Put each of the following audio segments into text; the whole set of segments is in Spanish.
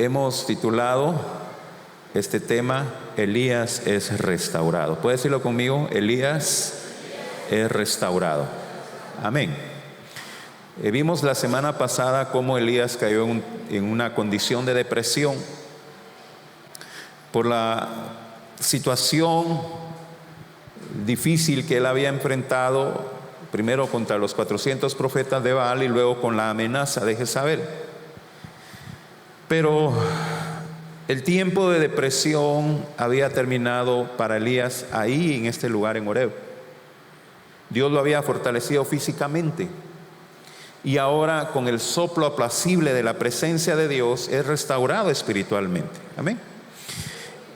Hemos titulado este tema, Elías es restaurado. ¿Puede decirlo conmigo? Elías es restaurado. Amén. Vimos la semana pasada cómo Elías cayó en una condición de depresión por la situación difícil que él había enfrentado, primero contra los 400 profetas de Baal y luego con la amenaza de Jezabel. Pero el tiempo de depresión había terminado para Elías ahí, en este lugar en Horeb. Dios lo había fortalecido físicamente y ahora, con el soplo apacible de la presencia de Dios, es restaurado espiritualmente. Amén.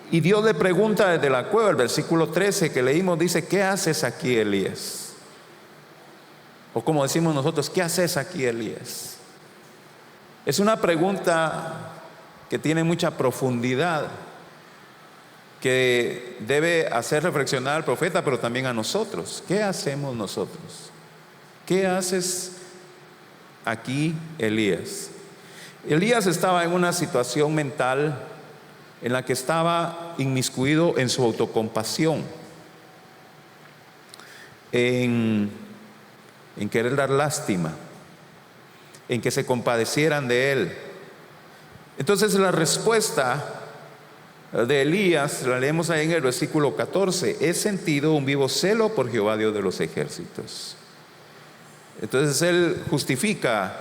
Y Dios le pregunta desde la cueva, el versículo 13 que leímos dice: ¿qué haces aquí, Elías? O como decimos nosotros, ¿qué haces aquí, Elías? Es una pregunta que tiene mucha profundidad, que debe hacer reflexionar al profeta, pero también a nosotros. ¿Qué hacemos nosotros? ¿Qué haces aquí, Elías? Elías estaba en una situación mental en la que estaba inmiscuido en su autocompasión, en querer dar lástima, en que se compadecieran de él. Entonces la respuesta de Elías la leemos ahí en el versículo 14: he sentido un vivo celo por Jehová, Dios de los ejércitos. Entonces él justifica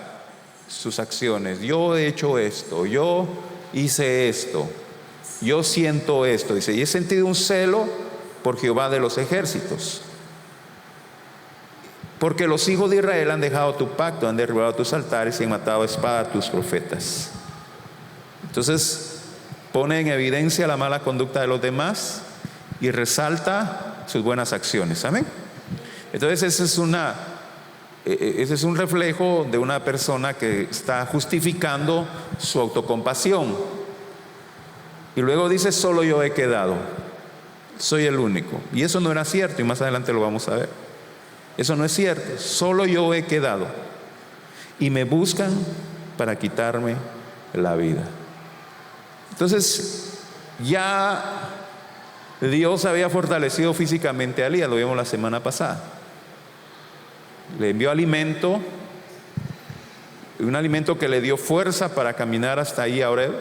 sus acciones. Yo he hecho esto, yo hice esto, yo siento esto. Dice: y he sentido un celo por Jehová de los ejércitos, porque los hijos de Israel han dejado tu pacto, han derribado tus altares y han matado a espada a tus profetas. Entonces pone en evidencia la mala conducta de los demás y resalta sus buenas acciones. Amén. Entonces ese es un reflejo de una persona que está justificando su autocompasión. Y luego dice: solo yo he quedado, soy el único. Y eso no era cierto, y más adelante lo vamos a ver. Eso no es cierto. Solo yo he quedado y me buscan para quitarme la vida. Entonces ya Dios había fortalecido físicamente a Elías, lo vimos la semana pasada. Le envió alimento, un alimento que le dio fuerza para caminar hasta ahí a Horeb.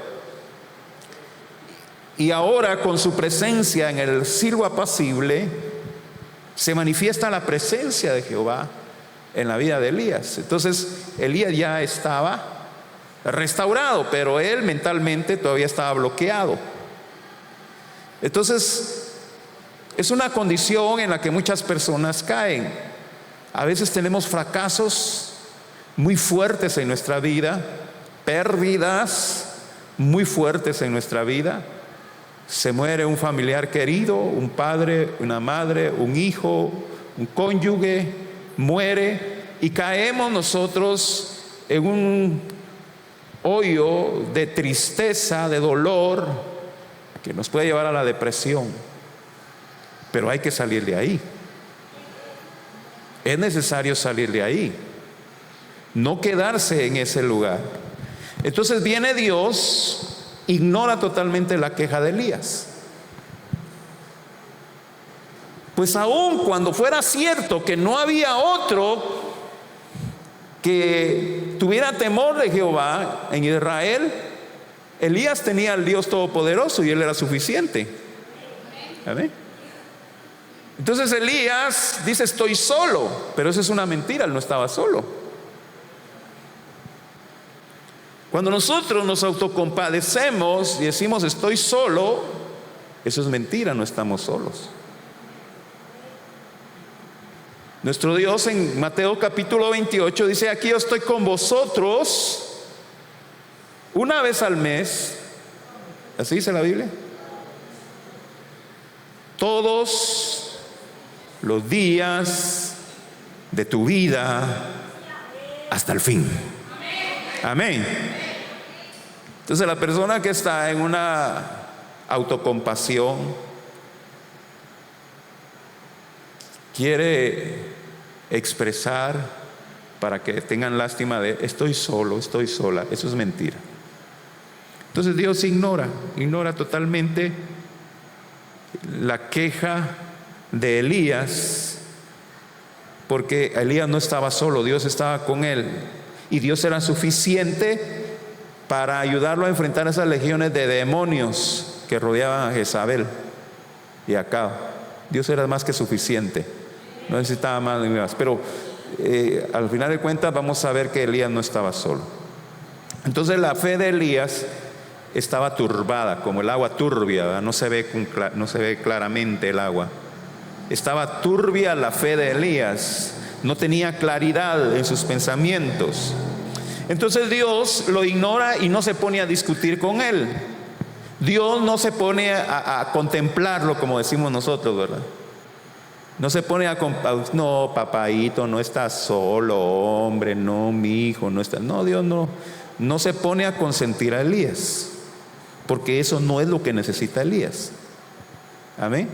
Y ahora, con su presencia en el silo apacible, se manifiesta la presencia de Jehová en la vida de Elías. Entonces Elías ya estaba restaurado, pero él mentalmente todavía estaba bloqueado. Entonces es una condición en la que muchas personas caen. A veces tenemos fracasos muy fuertes en nuestra vida, pérdidas muy fuertes en nuestra vida. Se muere un familiar querido, un padre, una madre, un hijo, un cónyuge, muere, y caemos nosotros en un hoyo de tristeza, de dolor, que nos puede llevar a la depresión. Pero hay que salir de ahí. Es necesario salir de ahí, no quedarse en ese lugar. Entonces viene Dios, ignora totalmente la queja de Elías. Pues aun cuando fuera cierto que no había otro que tuviera temor de Jehová en Israel, Elías tenía al Dios Todopoderoso y él era suficiente. ¿Amén? Entonces Elías dice: estoy solo, pero eso es una mentira, él no estaba solo. Cuando nosotros nos autocompadecemos y decimos estoy solo, eso es mentira, no estamos solos. Nuestro Dios en Mateo capítulo 28 dice: aquí yo estoy con vosotros una vez al mes. ¿Así dice la Biblia? Todos los días de tu vida hasta el fin. Amén. Entonces la persona que está en una autocompasión quiere expresar para que tengan lástima de estoy solo, estoy sola. Eso es mentira. Entonces Dios ignora totalmente la queja de Elías, porque Elías no estaba solo, Dios estaba con él, y Dios era suficiente para ayudarlo a enfrentar esas legiones de demonios que rodeaban a Jezabel y a Acab. Dios era más que suficiente, no necesitaba más ni más. Pero al final de cuentas vamos a ver que Elías no estaba solo. Entonces la fe de Elías estaba turbada, como el agua turbia, ¿verdad? No se ve claramente el agua. Estaba turbia la fe de Elías, no tenía claridad en sus pensamientos. Entonces Dios lo ignora y no se pone a discutir con él. Dios no se pone a contemplarlo, como decimos nosotros, ¿verdad? No se pone no, papaito, no estás solo, hombre, no, mi hijo, no está. No, Dios no se pone a consentir a Elías, porque eso no es lo que necesita Elías. Amén.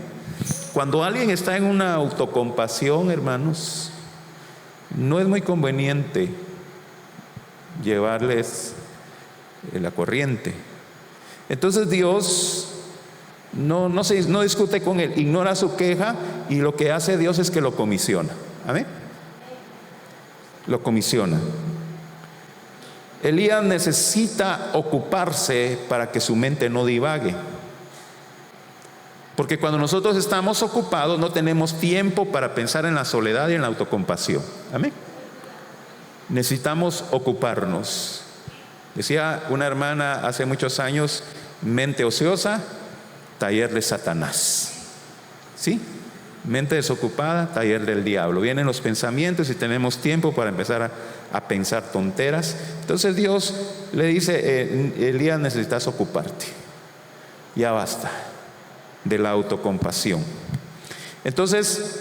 Cuando alguien está en una autocompasión, hermanos, no es muy conveniente llevarles la corriente. Entonces Dios no discute con él, ignora su queja, y lo que hace Dios es que lo comisiona. Amén. Lo comisiona. Elías necesita ocuparse para que su mente no divague. Porque cuando nosotros estamos ocupados no tenemos tiempo para pensar en la soledad y en la autocompasión. Amén. Necesitamos ocuparnos. Decía una hermana hace muchos años: mente ociosa, taller de Satanás. ¿Sí? Mente desocupada, taller del diablo. Vienen los pensamientos y tenemos tiempo para empezar a pensar tonteras. Entonces Dios le dice: Elías, necesitas ocuparte. Ya basta de la autocompasión. Entonces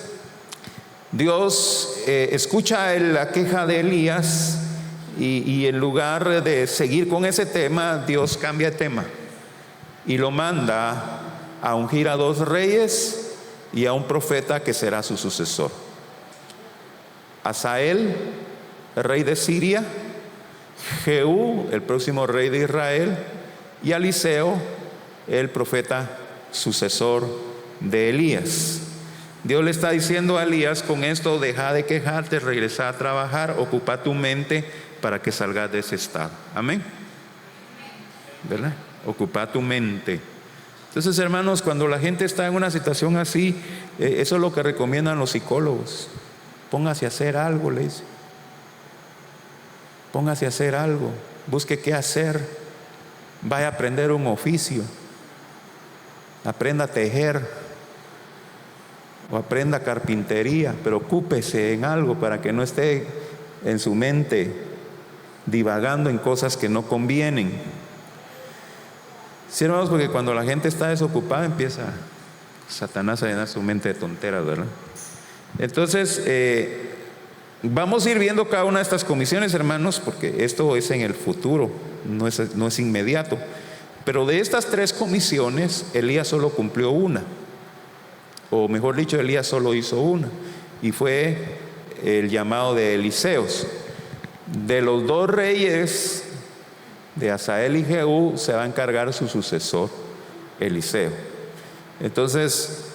Dios escucha la queja de Elías, y en lugar de seguir con ese tema, Dios cambia de tema y lo manda a ungir a 2 reyes y a un profeta que será su sucesor: Hazael, rey de Siria; Jehú, el próximo rey de Israel; y a Eliseo, el profeta sucesor de Elías. Dios le está diciendo a Elías con esto: deja de quejarte, regresa a trabajar, ocupa tu mente para que salgas de ese estado. Amén. ¿Verdad? Ocupa tu mente. Entonces, hermanos, cuando la gente está en una situación así, eso es lo que recomiendan los psicólogos: póngase a hacer algo, le dice. Póngase a hacer algo, busque qué hacer, vaya a aprender un oficio, aprenda a tejer o aprenda carpintería, pero ocúpese en algo para que no esté en su mente divagando en cosas que no convienen. Sí, hermanos, porque cuando la gente está desocupada empieza Satanás a llenar su mente de tonteras, ¿verdad? Entonces vamos a ir viendo cada una de estas comisiones, hermanos, porque esto es en el futuro, no es inmediato. Pero de estas 3 comisiones, Elías solo cumplió una, o mejor dicho, Elías solo hizo una, y fue el llamado de Eliseos. De los 2 reyes, de Hazael y Jehú, se va a encargar su sucesor, Eliseo. Entonces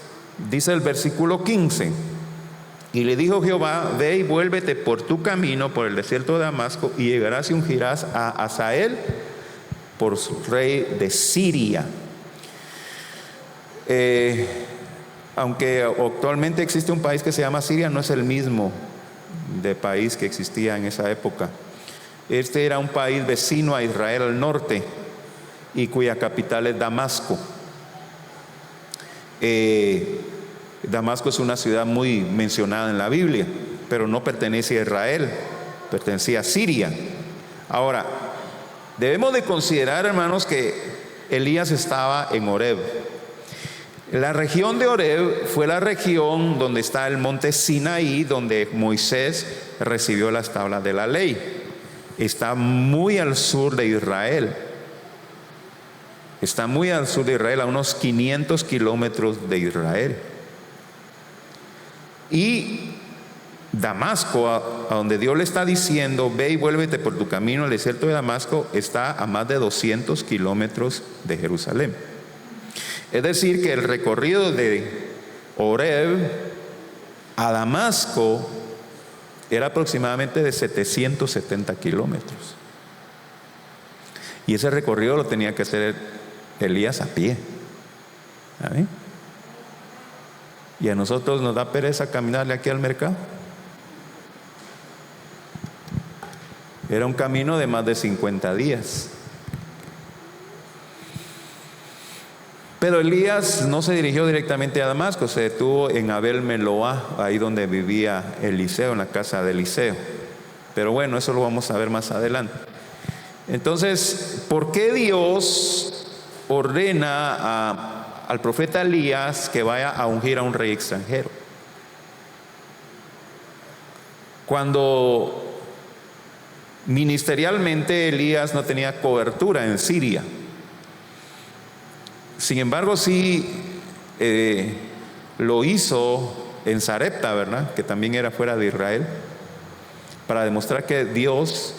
dice el versículo 15: y le dijo Jehová: ve y vuélvete por tu camino por el desierto de Damasco, y llegarás y ungirás a Hazael por rey de Siria. Aunque actualmente existe un país que se llama Siria, no es el mismo de país que existía en esa época. Este era un país vecino a Israel al norte, y cuya capital es Damasco. Damasco es una ciudad muy mencionada en la Biblia, pero no pertenece a Israel, pertenecía a Siria. Ahora, debemos de considerar, hermanos, que Elías estaba en Horeb. La región de Horeb fue la región donde está el monte Sinaí, donde Moisés recibió las tablas de la ley. Está muy al sur de Israel. Está muy al sur de Israel, a unos 500 kilómetros de Israel. Y Damasco, a donde Dios le está diciendo, ve y vuélvete por tu camino, el desierto de Damasco está a más de 200 kilómetros de Jerusalén. Es decir, que el recorrido de Horeb a Damasco era aproximadamente de 770 kilómetros. Y ese recorrido lo tenía que hacer Elías a pie. ¿Amén? Y a nosotros nos da pereza caminarle aquí al mercado. Era un camino de más de 50 días. Pero Elías no se dirigió directamente a Damasco, se detuvo en Abel Meloá, ahí donde vivía Eliseo, en la casa de Eliseo. Pero bueno, eso lo vamos a ver más adelante. Entonces, ¿por qué Dios ordena al profeta Elías que vaya a ungir a un rey extranjero? Cuando ministerialmente Elías no tenía cobertura en Siria. Sin embargo, sí lo hizo en Sarepta, ¿verdad? Que también era fuera de Israel, para demostrar que Dios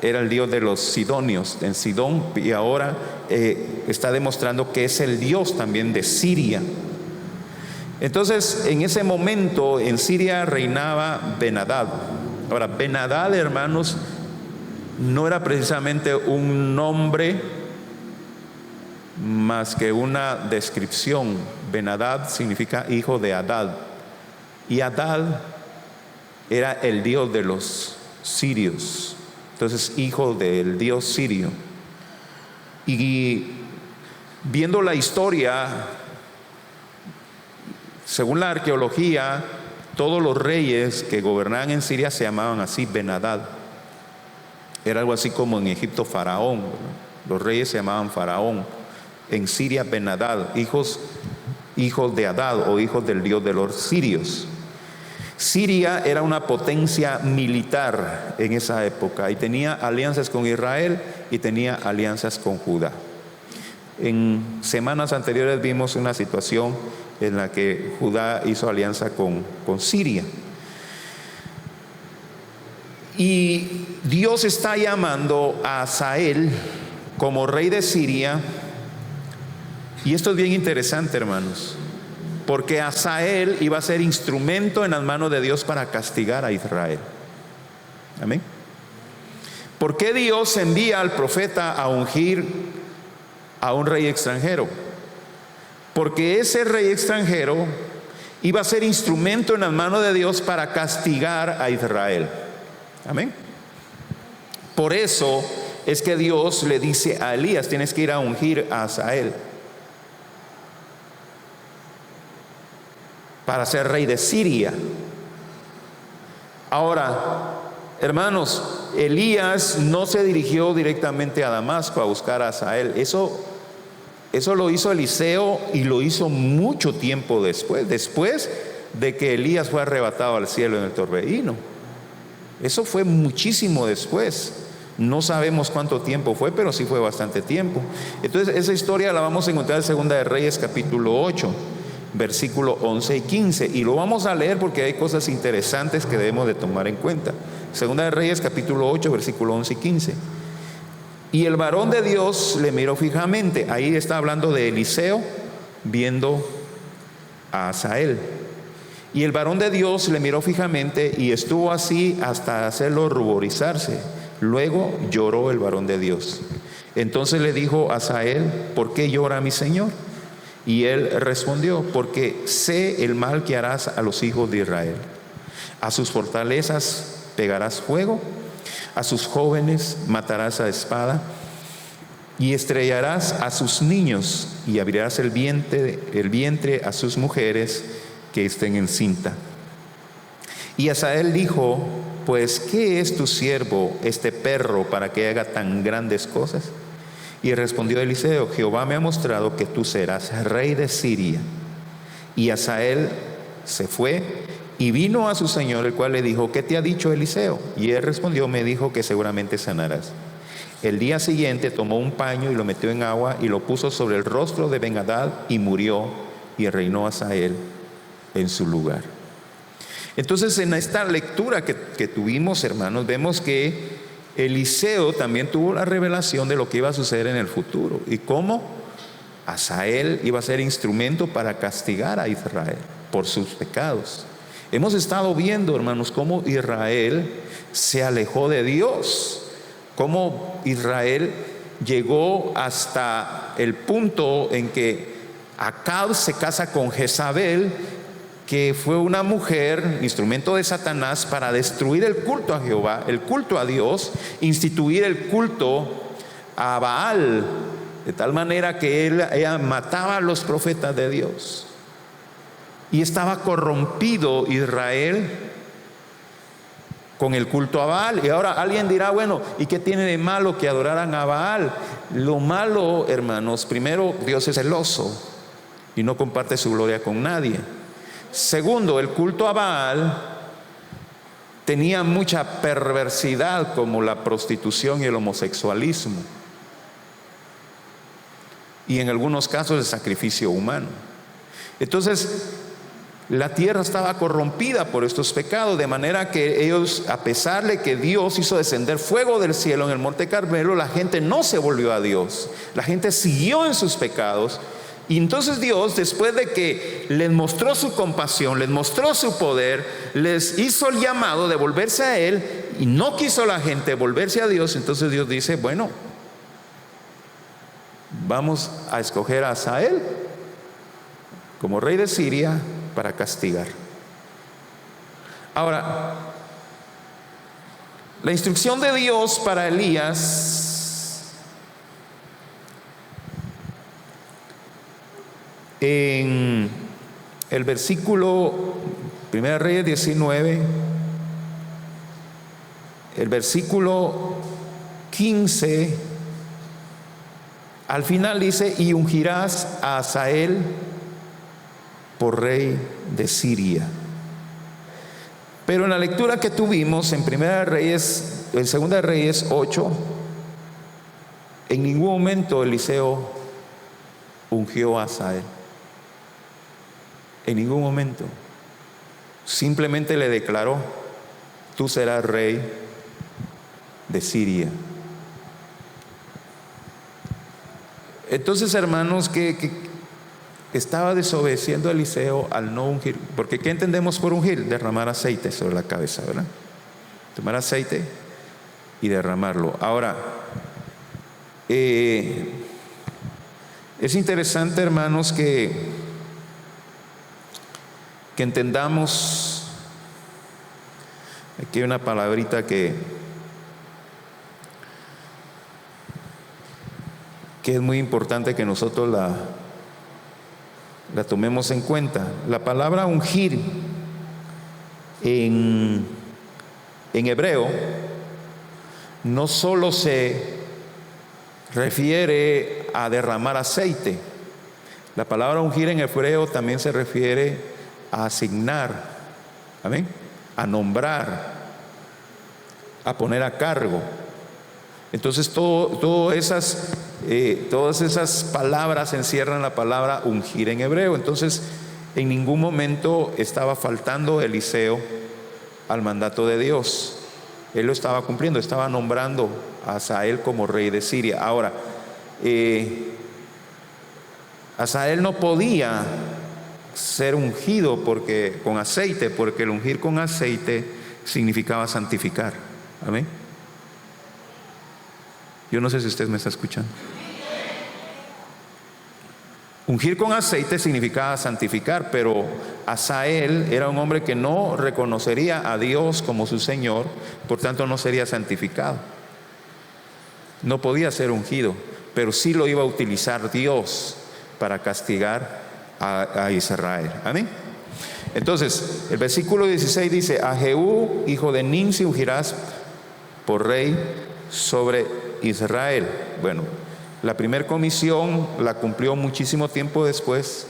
era el Dios de los sidonios en Sidón, y ahora está demostrando que es el Dios también de Siria. Entonces, en ese momento en Siria reinaba Ben-Hadad. Ahora, Ben-Hadad, hermanos, no era precisamente un nombre más que una descripción. Ben-Hadad significa hijo de Hadad, y Hadad era el dios de los sirios. Entonces, hijo del dios sirio. Y viendo la historia, según la arqueología, todos los reyes que gobernaban en Siria se llamaban así, Ben-Hadad. Era algo así como en Egipto Faraón, ¿verdad? Los reyes se llamaban Faraón. En Siria Ben-Hadad, hijos de Hadad o hijos del dios de los sirios. Siria era una potencia militar en esa época y tenía alianzas con Israel y tenía alianzas con Judá. En semanas anteriores vimos una situación en la que Judá hizo alianza con Siria. Y Dios está llamando a Hazael como rey de Siria. Y esto es bien interesante, hermanos, porque Hazael iba a ser instrumento en las manos de Dios para castigar a Israel. Amén. ¿Por qué Dios envía al profeta a ungir a un rey extranjero? Porque ese rey extranjero iba a ser instrumento en las manos de Dios para castigar a Israel. Amén. Por eso es que Dios le dice a Elías, tienes que ir a ungir a Hazael para ser rey de Siria. Ahora, hermanos, Elías no se dirigió directamente a Damasco a buscar a Hazael. Eso lo hizo Eliseo, y lo hizo mucho tiempo después de que Elías fue arrebatado al cielo en el torbellino. Eso fue muchísimo después. No sabemos cuánto tiempo fue, pero sí fue bastante tiempo. Entonces, esa historia la vamos a encontrar en Segunda de Reyes capítulo 8. Versículo 11 y 15, y lo vamos a leer porque hay cosas interesantes que debemos de tomar en cuenta. Segunda de Reyes capítulo 8, versículo 11 y 15. Y el varón de Dios le miró fijamente. Ahí está hablando de Eliseo viendo a Hazael. Y el varón de Dios le miró fijamente y estuvo así hasta hacerlo ruborizarse. Luego lloró el varón de Dios. Entonces le dijo a Hazael, ¿por qué llora mi señor? Y él respondió, porque sé el mal que harás a los hijos de Israel. A sus fortalezas pegarás fuego, a sus jóvenes matarás a espada, y estrellarás a sus niños, y abrirás el vientre a sus mujeres que estén encinta. Y Hazael dijo, pues, ¿qué es tu siervo, este perro, para que haga tan grandes cosas? Y respondió Eliseo, Jehová me ha mostrado que tú serás rey de Siria. Y Hazael se fue y vino a su señor, el cual le dijo, ¿qué te ha dicho Eliseo? Y él respondió, me dijo que seguramente sanarás. El día siguiente tomó un paño y lo metió en agua y lo puso sobre el rostro de Ben-Hadad y murió, y reinó Hazael en su lugar. Entonces, en esta lectura que tuvimos, hermanos, vemos que Eliseo también tuvo la revelación de lo que iba a suceder en el futuro y cómo Hazael iba a ser instrumento para castigar a Israel por sus pecados. Hemos estado viendo, hermanos, cómo Israel se alejó de Dios, cómo Israel llegó hasta el punto en que Acab se casa con Jezabel, que fue una mujer, instrumento de Satanás, para destruir el culto a Jehová, el culto a Dios, instituir el culto a Baal, de tal manera que ella mataba a los profetas de Dios. Y estaba corrompido Israel con el culto a Baal. Y ahora alguien dirá, bueno, ¿y qué tiene de malo que adoraran a Baal? Lo malo, hermanos, primero, Dios es celoso y no comparte su gloria con nadie. Segundo, el culto a Baal tenía mucha perversidad, como la prostitución y el homosexualismo, y en algunos casos el sacrificio humano. Entonces, la tierra estaba corrompida por estos pecados, de manera que ellos, a pesar de que Dios hizo descender fuego del cielo en el Monte Carmelo, la gente no se volvió a Dios, la gente siguió en sus pecados. Y entonces Dios, después de que les mostró su compasión, les mostró su poder, les hizo el llamado de volverse a Él, y no quiso la gente volverse a Dios, entonces Dios dice, bueno, vamos a escoger a Hazael como rey de Siria para castigar. Ahora, la instrucción de Dios para Elías en el versículo 1 Reyes 19, el versículo 15, al final dice, y ungirás a Hazael por rey de Siria. Pero en la lectura que tuvimos en 1 Reyes, en 2 Reyes 8, en ningún momento Eliseo ungió a Hazael. En ningún momento. Simplemente le declaró, tú serás rey de Siria. Entonces, hermanos, que estaba desobedeciendo a Eliseo al no ungir. Porque ¿qué entendemos por ungir? Derramar aceite sobre la cabeza, ¿verdad? Tomar aceite y derramarlo. Ahora, es interesante, hermanos, que entendamos. Aquí hay una palabrita que es muy importante que nosotros la tomemos en cuenta. La palabra ungir en hebreo no solo se refiere a derramar aceite. La palabra ungir en hebreo también se refiere a asignar, amén, a nombrar, a poner a cargo. Entonces todas esas palabras encierran la palabra ungir en hebreo. Entonces en ningún momento estaba faltando Eliseo al mandato de Dios. Él lo estaba cumpliendo, estaba nombrando a Hazael como rey de Siria. Ahora, Hazael no podía ser ungido con aceite, porque el ungir con aceite significaba santificar. Amén. Yo no sé si usted me está escuchando. Ungir con aceite significaba santificar, pero Hazael era un hombre que no reconocería a Dios como su Señor, por tanto no sería santificado. No podía ser ungido, pero sí lo iba a utilizar Dios para castigar a Israel. Amén. Entonces, el versículo 16 dice, a Jehú, hijo de Nimsi, ungirás por rey sobre Israel. Bueno, la primera comisión la cumplió muchísimo tiempo después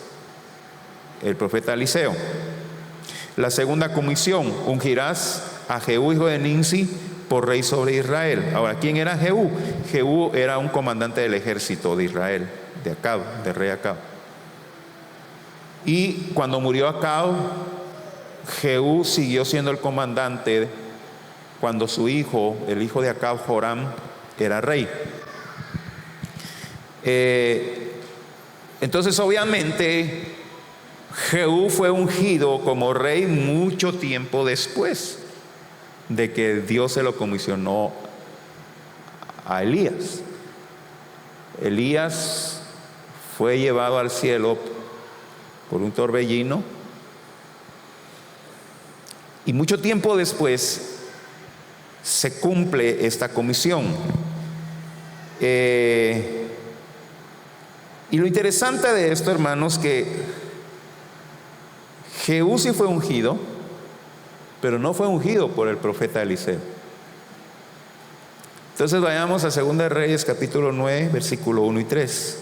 el profeta Eliseo. La segunda comisión, ungirás a Jehú, hijo de Nimsi, por rey sobre Israel. Ahora, ¿quién era Jehú? Jehú era un comandante del ejército de Israel, de Acab, del rey Acab. Y cuando murió Acab, Jehú siguió siendo el comandante cuando su hijo, el hijo de Acab, Joram, era rey. Entonces obviamente Jehú fue ungido como rey mucho tiempo después de que Dios se lo comisionó a Elías. Elías fue llevado al cielo por un torbellino y mucho tiempo después se cumple esta comisión. Y lo interesante de esto, hermanos, que Jehú sí fue ungido, pero no fue ungido por el profeta Eliseo. Entonces vayamos a 2 de Reyes capítulo 9, versículo 1 y 3.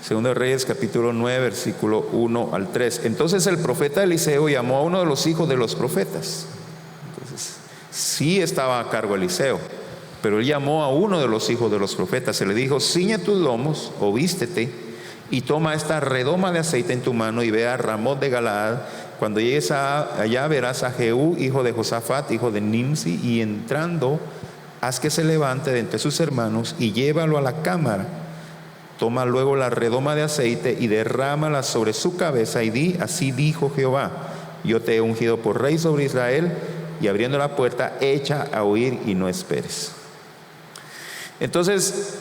2 de Reyes capítulo 9, versículo 1 al 3. Entonces el profeta Eliseo llamó a uno de los hijos de los profetas. Entonces sí estaba a cargo Eliseo, pero él llamó a uno de los hijos de los profetas. Se le dijo: ciñe tus lomos o vístete y toma esta redoma de aceite en tu mano y ve a Ramot de Galaad. Cuando llegues allá verás a Jehú, hijo de Josafat, hijo de Nimsi, y entrando haz que se levante de entre sus hermanos y llévalo a la cámara. Toma luego la redoma de aceite y derrámala sobre su cabeza y di: así dijo Jehová, yo te he ungido por rey sobre Israel. Y abriendo la puerta, echa a huir y no esperes. Entonces,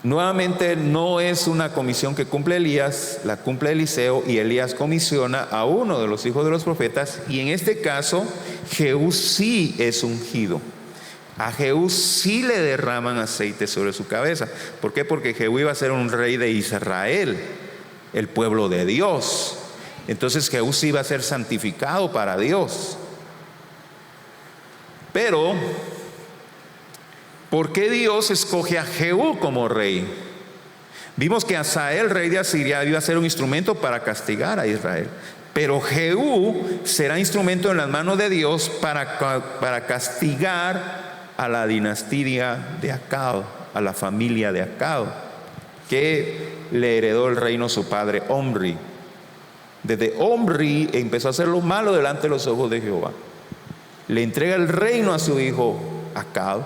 nuevamente no es una comisión que cumple Elías, la cumple Eliseo, y Elías comisiona a uno de los hijos de los profetas, y en este caso Jehú sí es ungido. A Jehú sí le derraman aceite sobre su cabeza. ¿Por qué? Porque Jehú iba a ser un rey de Israel, el pueblo de Dios. Entonces Jehú sí iba a ser santificado para Dios. Pero ¿por qué Dios escoge a Jehú como rey? Vimos que Hazael, rey de Asiria, iba a ser un instrumento para castigar a Israel. Pero Jehú será instrumento en las manos de Dios para castigar a la dinastía de Acab, a la familia de Acab, que le heredó el reino su padre Omri. Desde Omri empezó a hacer lo malo delante de los ojos de Jehová. Le entrega el reino a su hijo Acab.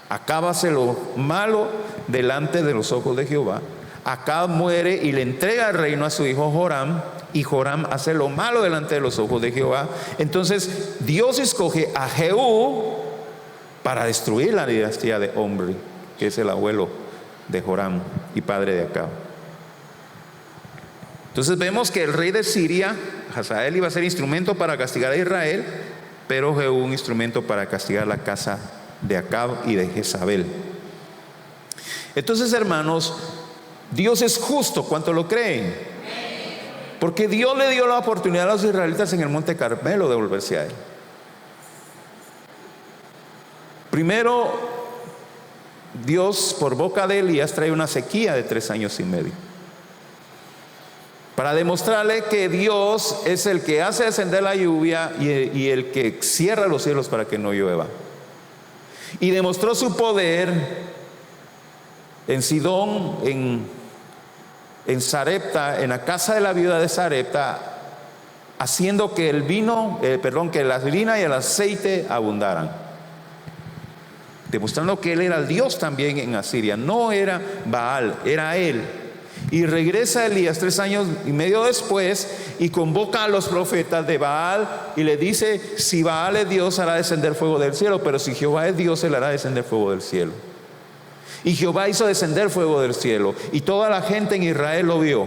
Acab hace lo malo delante de los ojos de Jehová. Acab muere y le entrega el reino a su hijo Joram, y Joram hace lo malo delante de los ojos de Jehová. Entonces Dios escoge a Jehú para destruir la dinastía de Omri, que es el abuelo de Joram y padre de Acab. Entonces vemos que el rey de Siria, Hazael, iba a ser instrumento para castigar a Israel, pero Jehú un instrumento para castigar la casa de Acab y de Jezabel. Entonces, hermanos, Dios es justo. ¿Cuánto lo creen? Porque Dios le dio la oportunidad a los israelitas en el monte Carmelo de volverse a Él. Primero, Dios por boca de Elías trae una sequía de 3 años y medio, para demostrarle que Dios es el que hace descender la lluvia y el que cierra los cielos para que no llueva. Y demostró su poder en Sidón, en Sarepta, en la casa de la viuda de Sarepta, haciendo que que la harina y el aceite abundaran, demostrando que Él era el Dios también en Asiria. No era Baal, era Él. Y regresa Elías 3 años y medio después y convoca a los profetas de Baal y le dice: si Baal es Dios, hará descender fuego del cielo, pero si Jehová es Dios, Él hará descender fuego del cielo. Y Jehová hizo descender fuego del cielo, y toda la gente en Israel lo vio.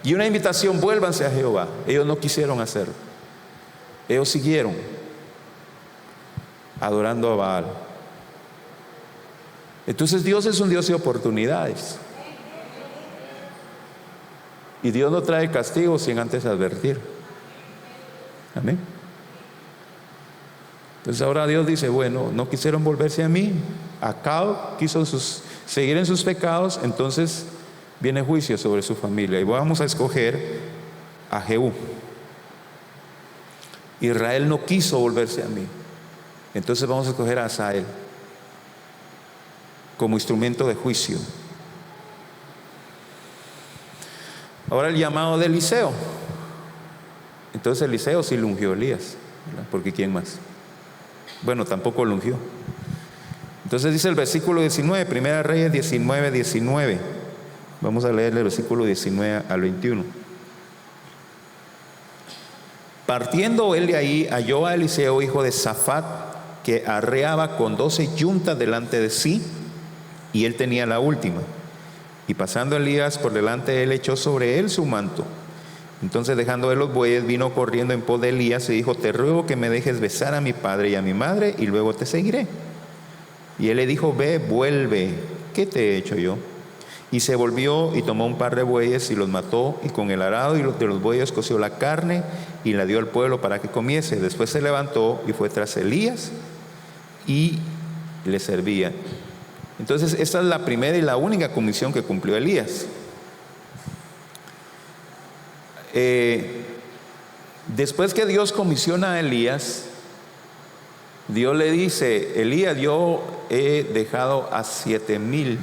Y una invitación: vuélvanse a Jehová. Ellos no quisieron hacerlo. Ellos siguieron adorando a Baal. Entonces Dios es un Dios de oportunidades, y Dios no trae castigo sin antes advertir. Amén. Entonces ahora Dios dice: bueno, no quisieron volverse a mí, Acab quiso seguir en sus pecados, entonces viene juicio sobre su familia, y vamos a escoger a Jehú. Israel no quiso volverse a mí, entonces vamos a escoger a Hazael como instrumento de juicio. Ahora el llamado de Eliseo. Entonces Eliseo sí lo ungió a Elías, ¿verdad? Porque ¿quién más? Bueno, tampoco lo ungió. Entonces dice el versículo 19, Primera Reyes 19. Vamos a leer el versículo 19 al 21. Partiendo él de ahí, halló a Eliseo, hijo de Safat, que arreaba con 12 yuntas delante de sí, y él tenía la última. Y pasando Elías por delante de él, echó sobre él su manto. Entonces, dejando de los bueyes, vino corriendo en pos de Elías y dijo: te ruego que me dejes besar a mi padre y a mi madre, y luego te seguiré. Y él le dijo: ve, vuelve, ¿qué te he hecho yo? Y se volvió y tomó un par de bueyes y los mató, y con el arado de los bueyes coció la carne y la dio al pueblo para que comiese. Después se levantó y fue tras Elías y le servía. Entonces, esta es la primera y la única comisión que cumplió Elías. Después que Dios comisiona a Elías, Dios le dice: Elías, yo he dejado a 7,000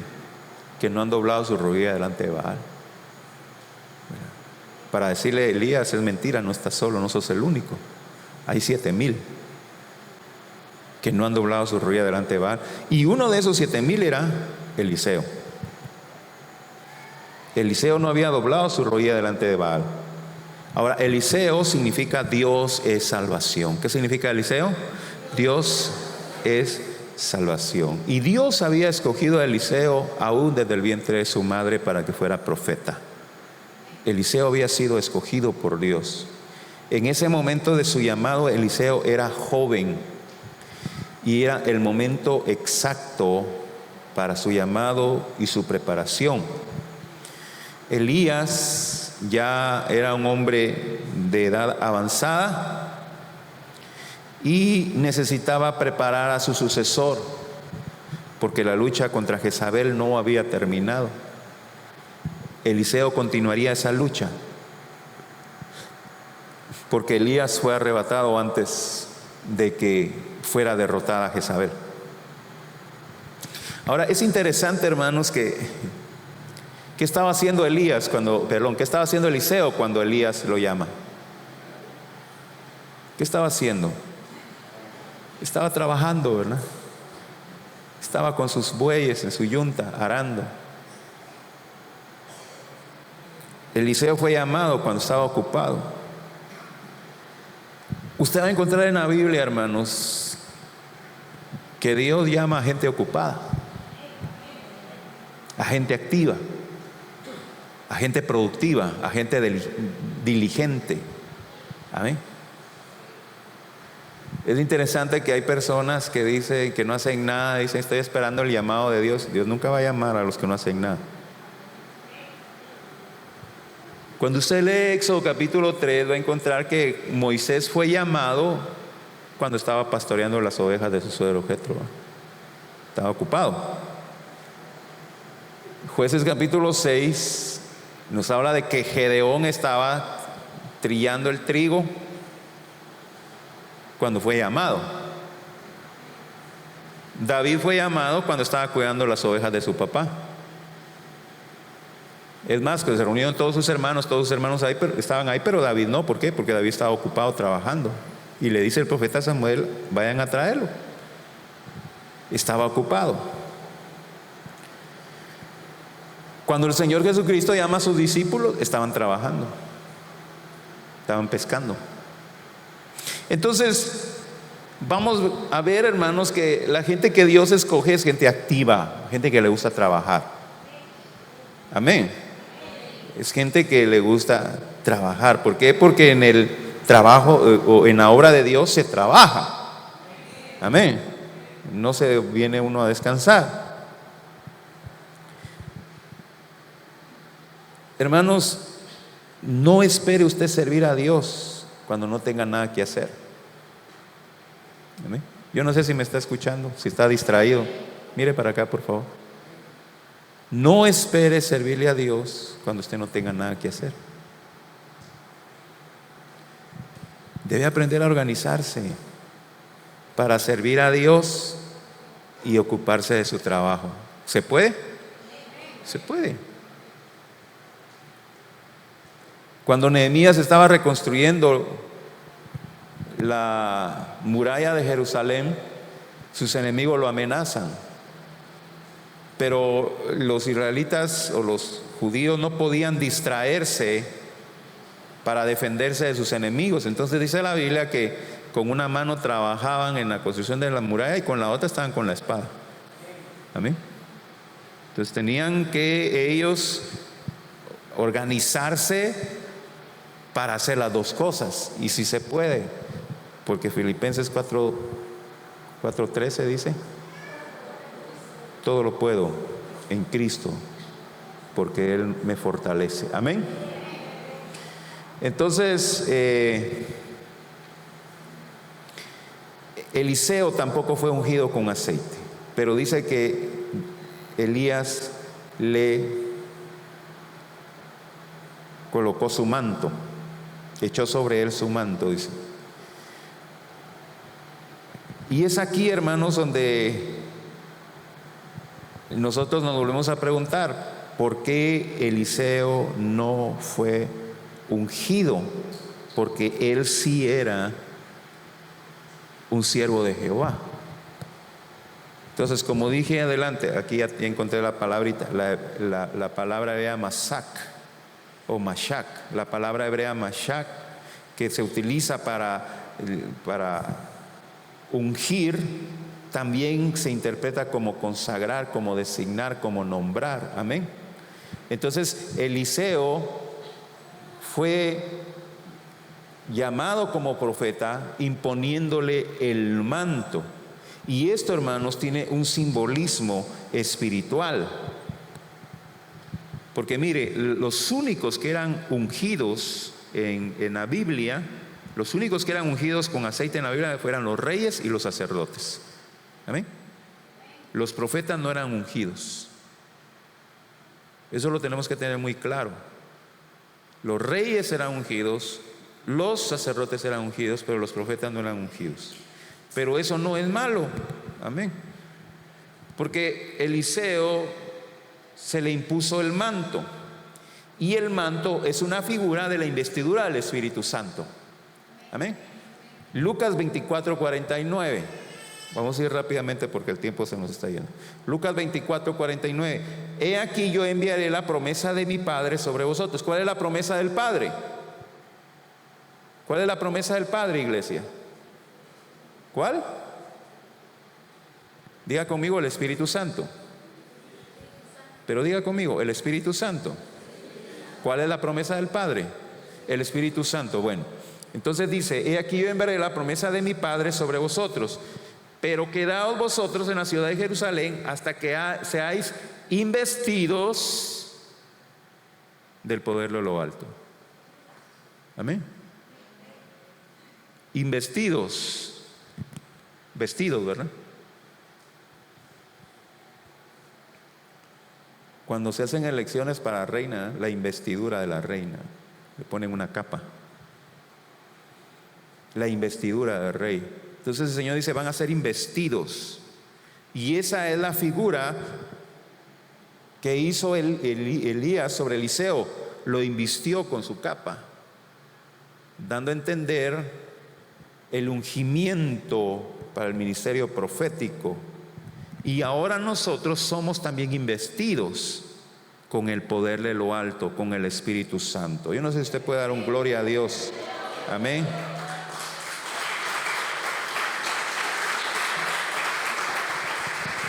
que no han doblado su rodilla delante de Baal. Para decirle: Elías, es mentira, no estás solo, no sos el único. Hay 7,000 que no han doblado su rodilla delante de Baal. Y uno de esos 7,000 era Eliseo. Eliseo no había doblado su rodilla delante de Baal. Ahora, Eliseo significa Dios es salvación. ¿Qué significa Eliseo? Dios es salvación. Y Dios había escogido a Eliseo aún desde el vientre de su madre para que fuera profeta. Eliseo había sido escogido por Dios. En ese momento de su llamado, Eliseo era joven y era el momento exacto para su llamado y su preparación. Elías ya era un hombre de edad avanzada y necesitaba preparar a su sucesor, porque la lucha contra Jezabel no había terminado. Eliseo continuaría esa lucha, porque Elías fue arrebatado antes de que fuera derrotada Jezabel. Ahora, es interesante, hermanos, que ¿qué estaba haciendo qué estaba haciendo Eliseo cuando Elías lo llama? ¿Qué estaba haciendo? Estaba trabajando, ¿verdad? Estaba con sus bueyes en su yunta, arando. Eliseo fue llamado cuando estaba ocupado. Usted va a encontrar en la Biblia, hermanos, que Dios llama a gente ocupada, a gente activa, a gente productiva, a gente diligente. Amén. Es interesante que hay personas que dicen que no hacen nada, dicen: estoy esperando el llamado de Dios. Dios nunca va a llamar a los que no hacen nada. Cuando usted lee Éxodo capítulo 3, va a encontrar que Moisés fue llamado cuando estaba pastoreando las ovejas de su suegro Jetro. Estaba ocupado. Jueces capítulo 6 nos habla de que Gedeón estaba trillando el trigo cuando fue llamado. David fue llamado cuando estaba cuidando las ovejas de su papá. Es más, que se reunieron todos sus hermanos ahí, estaban ahí, pero David no. ¿Por qué? Porque David estaba ocupado trabajando. Y le dice el profeta Samuel: vayan a traerlo. Estaba ocupado. Cuando el Señor Jesucristo llama a sus discípulos, estaban trabajando, estaban pescando. Entonces, vamos a ver, hermanos, que la gente que Dios escoge es gente activa, gente que le gusta trabajar. Amén. Es gente que le gusta trabajar. ¿Por qué? Porque en el trabajo o en la obra de Dios se trabaja. Amén. No se viene uno a descansar. Hermanos, no espere usted servir a Dios cuando no tenga nada que hacer. Amén. Yo no sé si me está escuchando, si está distraído. Mire para acá, por favor. No espere servirle a Dios cuando usted no tenga nada que hacer. Debe aprender a organizarse para servir a Dios y ocuparse de su trabajo. ¿Se puede? Se puede. Cuando Nehemías estaba reconstruyendo la muralla de Jerusalén, sus enemigos lo amenazan. Pero los israelitas o los judíos no podían distraerse para defenderse de sus enemigos. Entonces dice la Biblia que con una mano trabajaban en la construcción de la muralla y con la otra estaban con la espada. Amén. Entonces tenían que ellos organizarse para hacer las dos cosas, y si se puede, porque Filipenses 4:13 dice: todo lo puedo en Cristo, porque Él me fortalece. Amén. Entonces, Eliseo tampoco fue ungido con aceite, pero dice que Elías le colocó su manto, echó sobre él su manto, dice. Y es aquí, hermanos, donde nosotros nos volvemos a preguntar: ¿por qué Eliseo no fue ungido? Porque él sí era un siervo de Jehová. Entonces, como dije adelante, aquí ya encontré la palabrita, la palabra hebrea masak o mashak, la palabra hebrea mashak, que se utiliza para ungir, también se interpreta como consagrar, como designar, como nombrar. Amén. Entonces, Eliseo fue llamado como profeta imponiéndole el manto. Y esto, hermanos, tiene un simbolismo espiritual. Porque mire, los únicos que eran ungidos en la Biblia, los únicos que eran ungidos con aceite en la Biblia fueran los reyes y los sacerdotes. Amén. Los profetas no eran ungidos. Eso lo tenemos que tener muy claro. Los reyes eran ungidos, los sacerdotes eran ungidos, pero los profetas no eran ungidos. Pero eso no es malo. Amén. Porque Eliseo se le impuso el manto, y el manto es una figura de la investidura del Espíritu Santo. Amén. Lucas 24:49. Vamos a ir rápidamente porque el tiempo se nos está yendo. Lucas 24:49. He aquí yo enviaré la promesa de mi Padre sobre vosotros. ¿Cuál es la promesa del Padre? ¿Cuál es la promesa del Padre, iglesia? ¿Cuál? Diga conmigo: el Espíritu Santo. Pero diga conmigo: el Espíritu Santo. ¿Cuál es la promesa del Padre? El Espíritu Santo. Bueno, entonces dice: he aquí yo enviaré la promesa de mi Padre sobre vosotros, pero quedaos vosotros en la ciudad de Jerusalén hasta que seáis investidos del poder de lo alto. Amén. Investidos. Vestidos, ¿verdad? Cuando se hacen elecciones para reina, la investidura de la reina, le ponen una capa. La investidura del rey. Entonces el Señor dice: van a ser investidos. Y esa es la figura que hizo Elías sobre Eliseo. Lo invistió con su capa, dando a entender el ungimiento para el ministerio profético. Y ahora nosotros somos también investidos con el poder de lo alto, con el Espíritu Santo. Yo no sé si usted puede dar un gloria a Dios. Amén.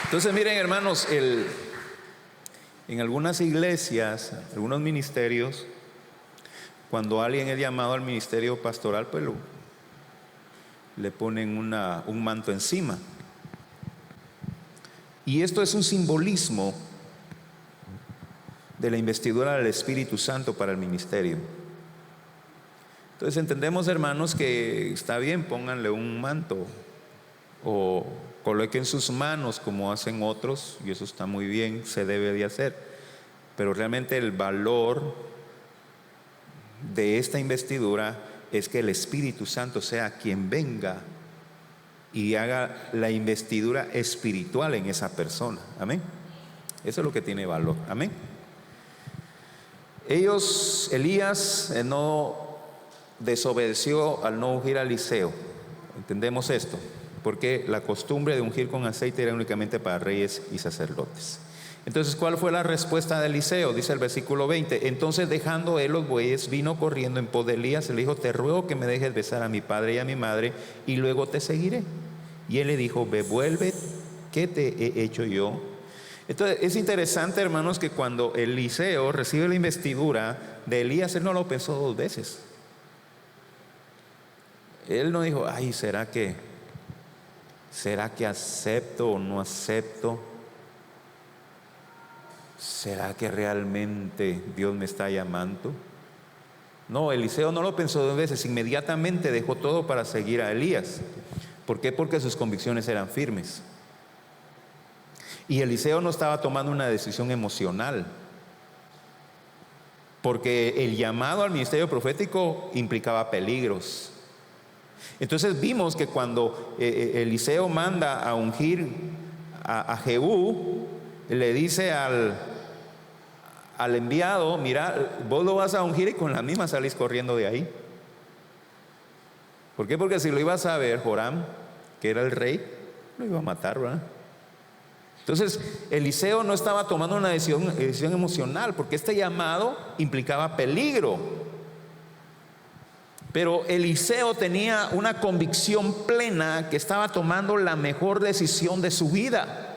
Entonces miren, hermanos, en algunas iglesias, algunos ministerios, cuando alguien es llamado al ministerio pastoral, pues le ponen un manto encima. Y esto es un simbolismo de la investidura del Espíritu Santo para el ministerio. Entonces entendemos, hermanos, que está bien, pónganle un manto o coloquen sus manos como hacen otros, y eso está muy bien, se debe de hacer. Pero realmente el valor de esta investidura es que el Espíritu Santo sea quien venga y haga la investidura espiritual en esa persona. Amén. Eso es lo que tiene valor. Amén. Elías no desobedeció al no ungir a Eliseo. Entendemos esto, porque la costumbre de ungir con aceite era únicamente para reyes y sacerdotes. Entonces, ¿cuál fue la respuesta de Eliseo? Dice el versículo 20: entonces, dejando él los bueyes, vino corriendo en pos de Elías y le dijo: te ruego que me dejes besar a mi padre y a mi madre, y luego te seguiré. Y él le dijo: ve, vuelve, ¿qué te he hecho yo? Entonces, es interesante, hermanos, que cuando Eliseo recibe la investidura de Elías, él no lo pensó dos veces. Él no dijo: ay, ¿será que acepto o no acepto? ¿Será que realmente Dios me está llamando? No, Eliseo no lo pensó dos veces. Inmediatamente dejó todo para seguir a Elías. ¿Por qué? Porque sus convicciones eran firmes. Y Eliseo no estaba tomando una decisión emocional, porque el llamado al ministerio profético implicaba peligros. Entonces vimos que cuando Eliseo manda a ungir a Jehú, le dice al enviado: mira, vos lo vas a ungir y con la misma salís corriendo de ahí. ¿Por qué? Porque si lo ibas a ver, Joram, que era el rey, lo iba a matar, ¿verdad? Entonces, Eliseo no estaba tomando una decisión emocional, porque este llamado implicaba peligro. Pero Eliseo tenía una convicción plena que estaba tomando la mejor decisión de su vida.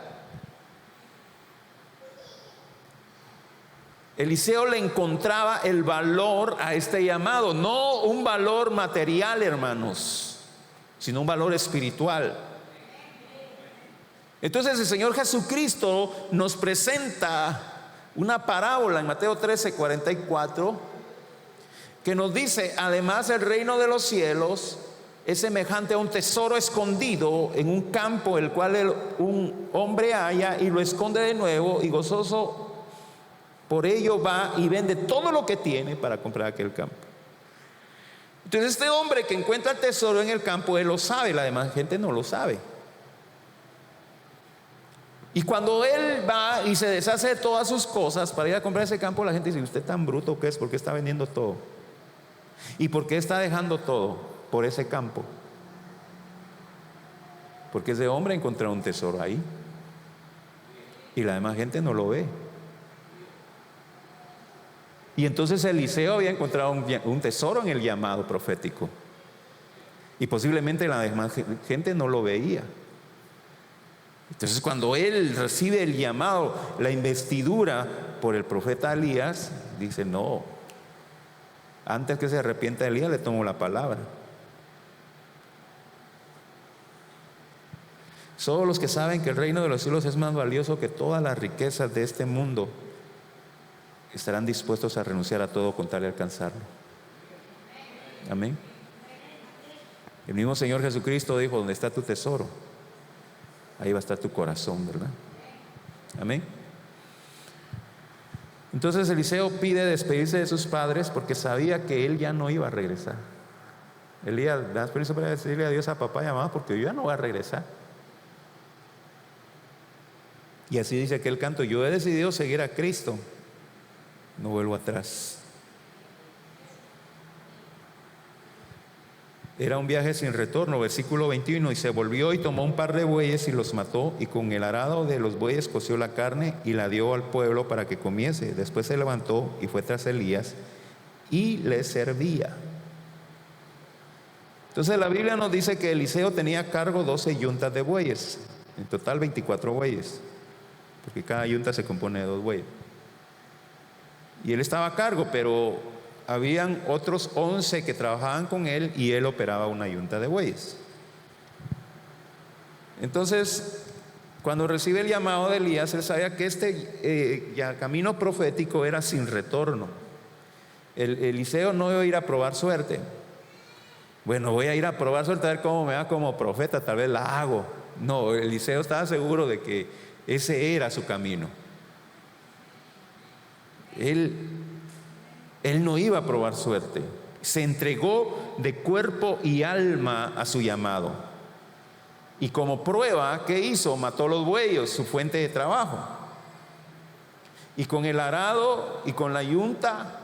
Eliseo le encontraba el valor a este llamado, no un valor material, hermanos, sino un valor espiritual. Entonces el Señor Jesucristo nos presenta una parábola en Mateo 13:44, que nos dice: además, el reino de los cielos es semejante a un tesoro escondido en un campo, el cual un hombre halla y lo esconde de nuevo, y gozoso por ello va y vende todo lo que tiene para comprar aquel campo. Entonces, este hombre que encuentra el tesoro en el campo, él lo sabe, la demás gente no lo sabe. Y cuando él va y se deshace de todas sus cosas para ir a comprar ese campo, la gente dice: ¿usted tan bruto que es? ¿Por qué está vendiendo todo? ¿Y por qué está dejando todo por ese campo? Porque ese hombre encontró un tesoro ahí y la demás gente no lo ve. Y entonces Eliseo había encontrado un tesoro en el llamado profético, y posiblemente la demás gente no lo veía. Entonces, cuando él recibe el llamado, la investidura por el profeta Elías, dice: no, antes que se arrepienta Elías, le tomo la palabra. Solo los que saben que el reino de los cielos es más valioso que todas las riquezas de este mundo estarán dispuestos a renunciar a todo con tal de alcanzarlo. Amén. El mismo Señor Jesucristo dijo: donde está tu tesoro, ahí va a estar tu corazón, ¿verdad? Amén. Entonces Eliseo pide despedirse de sus padres porque sabía que él ya no iba a regresar. Elías, ¿das permiso para decirle adiós a papá y a mamá? Porque yo ya no voy a regresar. Y así dice aquel canto: yo he decidido seguir a Cristo, no vuelvo atrás. Era un viaje sin retorno, versículo 21: y se volvió y tomó un par de bueyes y los mató, y con el arado de los bueyes coció la carne y la dio al pueblo para que comiese. Después se levantó y fue tras Elías y le servía. Entonces la Biblia nos dice que Eliseo tenía a cargo 12 yuntas de bueyes, en total 24 bueyes, porque cada yunta se compone de 2 bueyes. Y él estaba a cargo, pero habían otros 11 que trabajaban con él, y él operaba una yunta de bueyes. Entonces, cuando recibe el llamado de Elías, él sabía que este camino profético era sin retorno. Eliseo no iba a ir a probar suerte. Bueno, voy a ir a probar suerte a ver cómo me va como profeta, tal vez la hago. No, Eliseo estaba seguro de que ese era su camino. Él no iba a probar suerte. Se entregó de cuerpo y alma a su llamado. Y como prueba, ¿qué hizo? Mató los bueyes, su fuente de trabajo. Y con el arado y con la yunta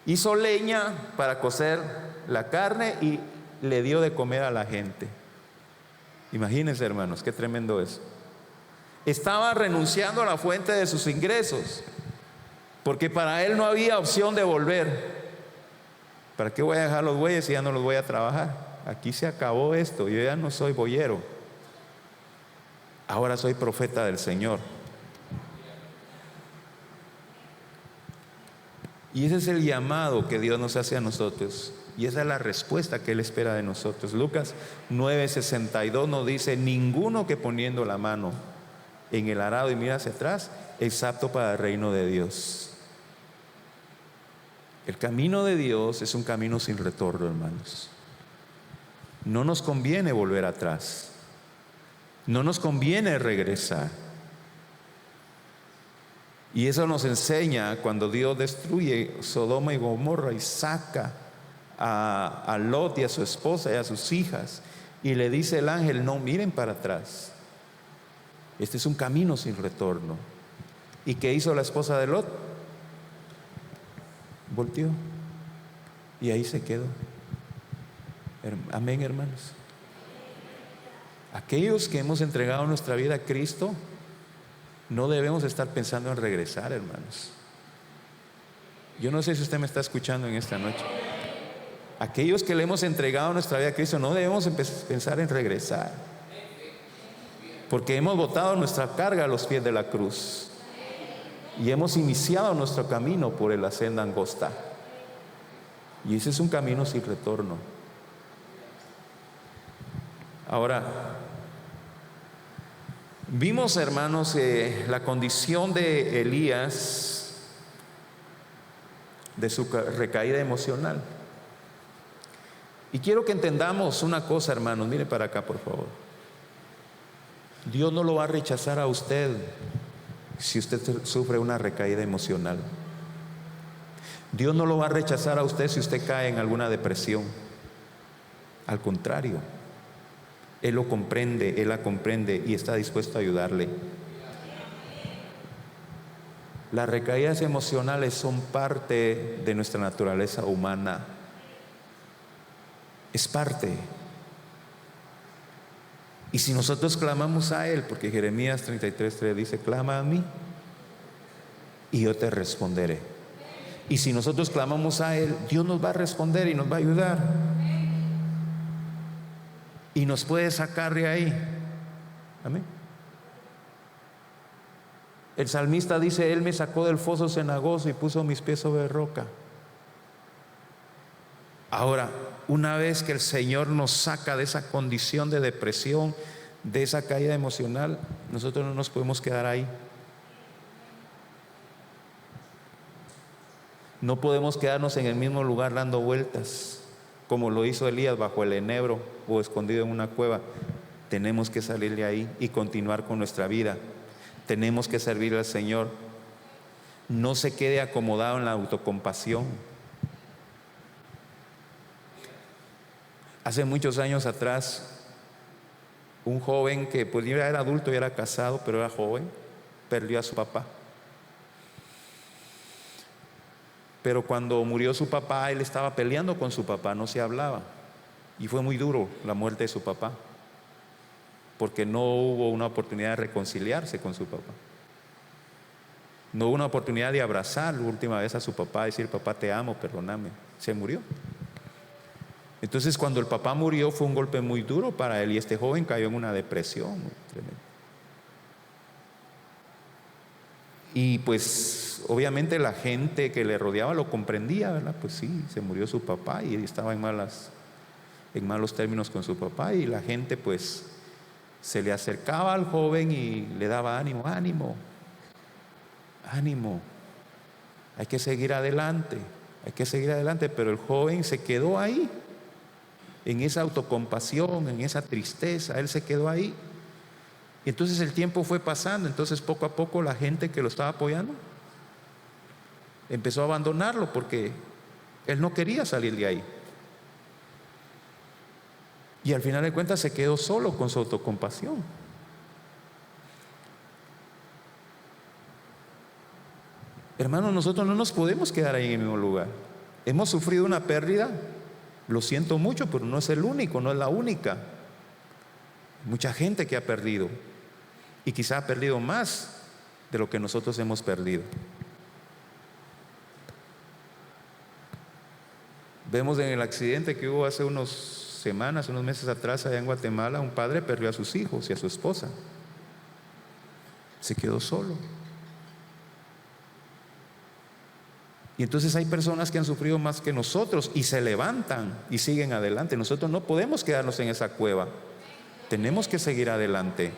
hizo leña para cocer la carne y le dio de comer a la gente. Imagínense, hermanos, qué tremendo es. Estaba renunciando a la fuente de sus ingresos, porque para él no había opción de volver. ¿Para qué voy a dejar los bueyes si ya no los voy a trabajar? Aquí se acabó esto, yo ya no soy boyero, ahora soy profeta del Señor. Y ese es el llamado que Dios nos hace a nosotros, y esa es la respuesta que Él espera de nosotros. Lucas 9:62 nos dice: ninguno que poniendo la mano en el arado y mira hacia atrás es apto para el reino de Dios. El camino de Dios es un camino sin retorno, hermanos. No nos conviene volver atrás, no nos conviene regresar. Y eso nos enseña cuando Dios destruye Sodoma y Gomorra y saca a Lot y a su esposa y a sus hijas, y le dice el ángel: no miren para atrás, este es un camino sin retorno. ¿Y qué hizo la esposa de Lot? Volteó y ahí se quedó. Amén, hermanos. Aquellos que hemos entregado nuestra vida a Cristo, no debemos estar pensando en regresar, hermanos. Yo no sé si usted me está escuchando en esta noche. Aquellos que le hemos entregado nuestra vida a Cristo, no debemos pensar en regresar, porque hemos botado nuestra carga a los pies de la cruz y hemos iniciado nuestro camino por la senda angosta, y ese es un camino sin retorno. Ahora, vimos, hermanos, la condición de Elías, de su recaída emocional. Y quiero que entendamos una cosa, hermanos. Mire para acá, por favor. Dios no lo va a rechazar a usted si usted sufre una recaída emocional. Dios no lo va a rechazar a usted si usted cae en alguna depresión. Al contrario, Él lo comprende, Él la comprende y está dispuesto a ayudarle. Las recaídas emocionales son parte de nuestra naturaleza humana. Es parte. Y si nosotros clamamos a Él, porque Jeremías 33:3 dice: clama a mí y yo te responderé. Y si nosotros clamamos a Él, Dios nos va a responder y nos va a ayudar. Y nos puede sacar de ahí. Amén. El salmista dice: Él me sacó del foso cenagoso y puso mis pies sobre roca. Ahora, una vez que el Señor nos saca de esa condición de depresión, de esa caída emocional, nosotros no nos podemos quedar ahí. No podemos quedarnos en el mismo lugar dando vueltas, como lo hizo Elías bajo el enebro o escondido en una cueva. Tenemos que salir de ahí y continuar con nuestra vida. Tenemos que servir al Señor. No se quede acomodado en la autocompasión. Hace muchos años atrás, un joven que pues ya era adulto y era casado, pero era joven, perdió a su papá. Pero cuando murió su papá, él estaba peleando con su papá, no se hablaba. Y fue muy duro la muerte de su papá, porque no hubo una oportunidad de reconciliarse con su papá. No hubo una oportunidad de abrazar la última vez a su papá, decir: papá, te amo, perdóname. Se murió. Entonces, cuando el papá murió, fue un golpe muy duro para él, y este joven cayó en una depresión muy tremenda. Y pues obviamente la gente que le rodeaba lo comprendía, ¿verdad? Pues sí, se murió su papá y estaba en malos términos con su papá, y la gente pues se le acercaba al joven y le daba ánimo, ánimo, ánimo, hay que seguir adelante, pero el joven se quedó ahí, en esa autocompasión, en esa tristeza, él se quedó ahí. Y entonces el tiempo fue pasando, entonces poco a poco la gente que lo estaba apoyando empezó a abandonarlo, porque él no quería salir de ahí. Y al final de cuentas se quedó solo con su autocompasión. Hermanos, nosotros no nos podemos quedar ahí en el mismo lugar. Hemos sufrido una pérdida, lo siento mucho, pero no es el único, no es la única. Mucha gente que ha perdido, y quizá ha perdido más de lo que nosotros hemos perdido. Vemos en el accidente que hubo hace unas semanas, unos meses atrás allá en Guatemala, un padre perdió a sus hijos y a su esposa. Se quedó solo. Y entonces hay personas que han sufrido más que nosotros y se levantan y siguen adelante. Nosotros no podemos quedarnos en esa cueva. Tenemos que seguir adelante.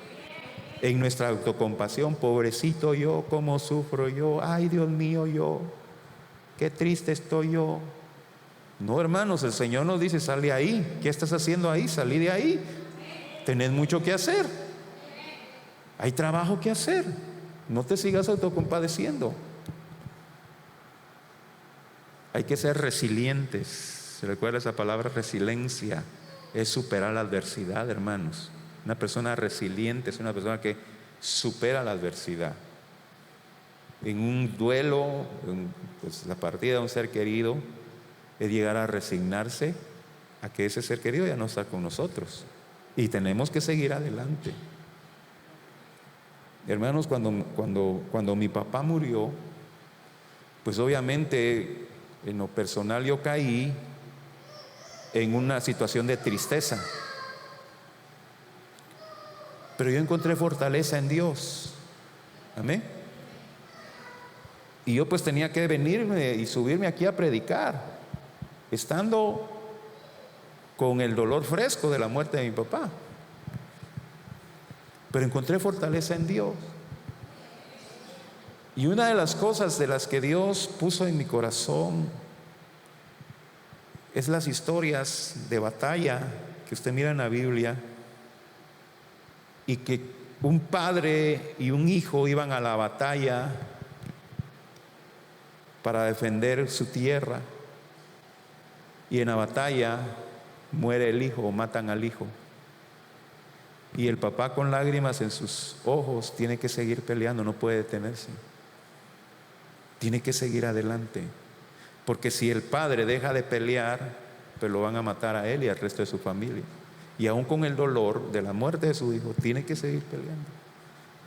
En nuestra autocompasión, pobrecito yo, cómo sufro yo, ay Dios mío yo, qué triste estoy yo. No, hermanos, el Señor nos dice, sal de ahí. ¿Qué estás haciendo ahí? Salí de ahí. Tenés mucho que hacer. Hay trabajo que hacer. No te sigas autocompadeciendo. Hay que ser resilientes. ¿Se recuerda esa palabra resiliencia? Es superar la adversidad, hermanos. Una persona resiliente es una persona que supera la adversidad. En un duelo, pues la partida de un ser querido, es llegar a resignarse a que ese ser querido ya no está con nosotros. Y tenemos que seguir adelante. Hermanos, cuando mi papá murió, pues obviamente en lo personal yo caí en una situación de tristeza. Pero yo encontré fortaleza en Dios. Amén. Y yo pues tenía que venirme y subirme aquí a predicar, estando con el dolor fresco de la muerte de mi papá. Pero encontré fortaleza en Dios. Y una de las cosas de las que Dios puso en mi corazón es las historias de batalla que usted mira en la Biblia, y que un padre y un hijo iban a la batalla para defender su tierra, y en la batalla muere el hijo o matan al hijo, y el papá con lágrimas en sus ojos tiene que seguir peleando, no puede detenerse, tiene que seguir adelante, porque si el padre deja de pelear, pues lo van a matar a él y al resto de su familia. Y aún con el dolor de la muerte de su hijo, tiene que seguir peleando.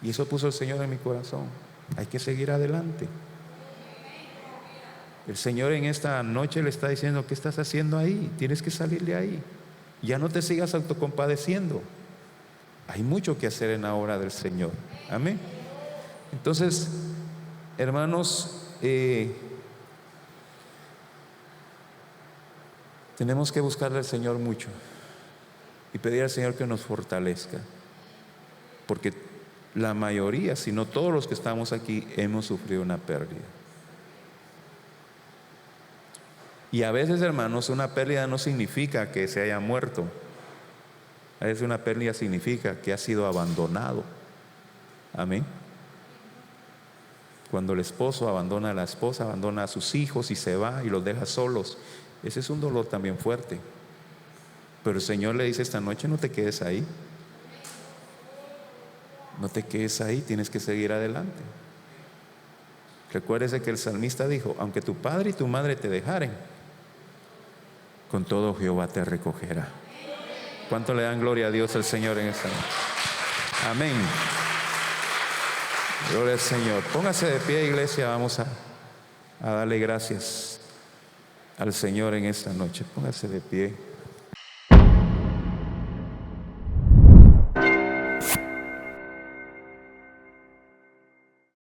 Y eso puso el Señor en mi corazón. Hay que seguir adelante. El Señor en esta noche le está diciendo, ¿qué estás haciendo ahí? Tienes que salir de ahí. Ya no te sigas autocompadeciendo. Hay mucho que hacer en la obra del Señor. Amén. Entonces, hermanos, tenemos que buscarle al Señor mucho y pedir al Señor que nos fortalezca, porque la mayoría, si no todos los que estamos aquí, hemos sufrido una pérdida. Y a veces, hermanos, una pérdida no significa que se haya muerto. A veces una pérdida significa que ha sido abandonado. Amén. Cuando el esposo abandona a la esposa, abandona a sus hijos y se va y los deja solos, ese es un dolor también fuerte. Pero el Señor le dice esta noche, no te quedes ahí. No te quedes ahí, tienes que seguir adelante. Recuérdese que el salmista dijo, aunque tu padre y tu madre te dejaren, con todo Jehová te recogerá. ¿Cuánto le dan gloria a Dios al Señor en esta noche? Amén. Gloria al Señor. Póngase de pie, iglesia, vamos a darle gracias al Señor en esta noche. Póngase de pie.